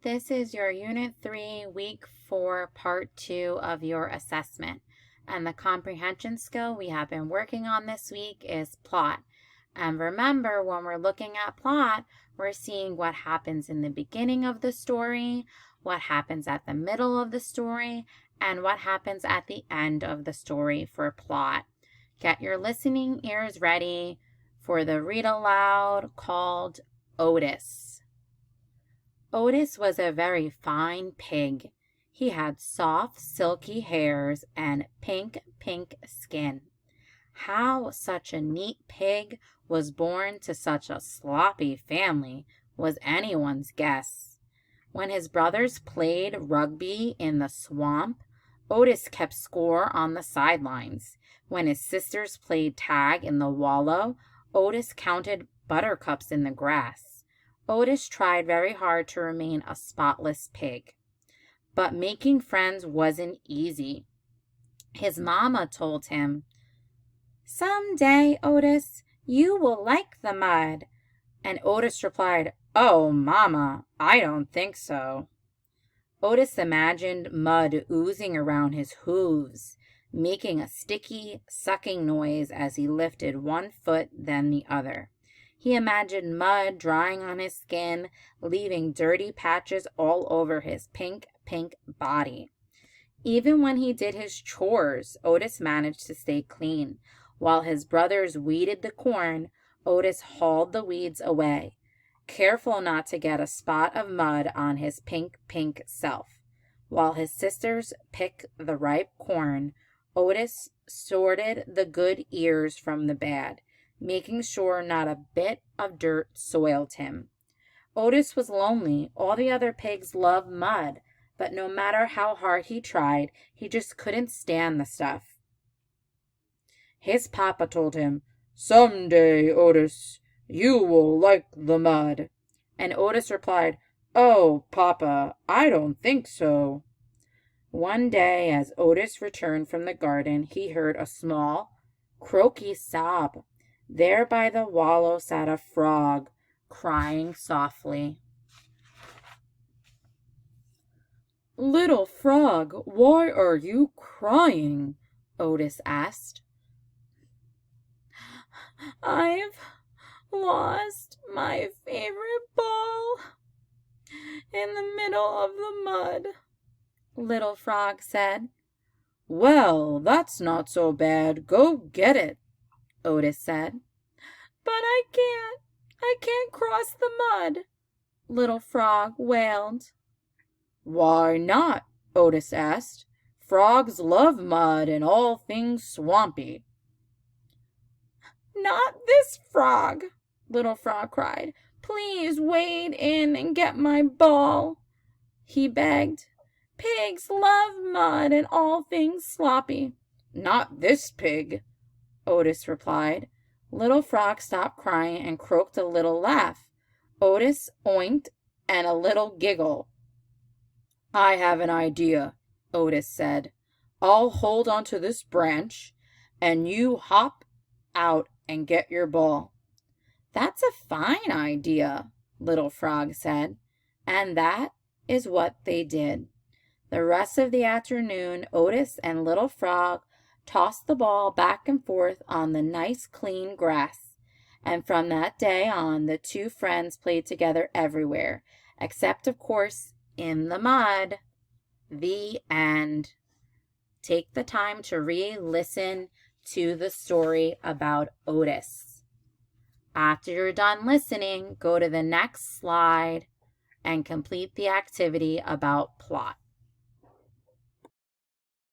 This is your Unit 3, Week 4, Part 2 of your assessment. And the comprehension skill we have been working on this week is plot. And remember, when we're looking at plot, we're seeing what happens in the beginning of the story, what happens at the middle of the story, and what happens at the end of the story for plot. Get your listening ears ready for the read aloud called Otis. Otis was a very fine pig. He had soft, silky hairs and pink skin. How such a neat pig was born to such a sloppy family was anyone's guess. When his brothers played rugby in the swamp, Otis kept score on the sidelines. When his sisters played tag in the wallow, Otis counted buttercups in the grass. Otis tried very hard to remain a spotless pig. But making friends wasn't easy. His mama told him, "Someday, Otis, you will like the mud." And Otis replied, "Oh, Mama, I don't think so." Otis imagined mud oozing around his hooves, making a sticky, sucking noise as he lifted one foot then the other. He imagined mud drying on his skin, leaving dirty patches all over his pink body. Even when he did his chores, Otis managed to stay clean. While his brothers weeded the corn, Otis hauled the weeds away, careful not to get a spot of mud on his pink self. While his sisters picked the ripe corn, Otis sorted the good ears from the bad, making sure not a bit of dirt soiled him. Otis was lonely. All the other pigs loved mud, but no matter how hard he tried, he just couldn't stand the stuff. His papa told him, "Someday, Otis, you will like the mud." And Otis replied, "Oh, Papa, I don't think so." One day, as Otis returned from the garden, he heard a small, croaky sob. There by the wallow sat a frog, crying softly. "Little frog, why are you crying?" Otis asked. "I've lost my favorite ball in the middle of the mud," Little Frog said. "Well, that's not so bad. Go get it," Otis said. "But I can't cross the mud," Little Frog wailed. "Why not?" Otis asked. "Frogs love mud and all things swampy." "Not this frog," Little Frog cried. "Please wade in and get my ball," he begged. "Pigs love mud and all things sloppy." "Not this pig," Otis replied. Little Frog stopped crying and croaked a little laugh. Otis oinked and a little giggle. "I have an idea," Otis said. "I'll hold onto this branch, and you hop out and get your ball." "That's a fine idea," Little Frog said. And that is what they did. The rest of the afternoon, Otis and Little Frog tossed the ball back and forth on the nice clean grass. And from that day on, the two friends played together everywhere, except, of course, in the mud. The end. Take the time to re-listen to the story about Otis. After you're done listening, go to the next slide and complete the activity about plot.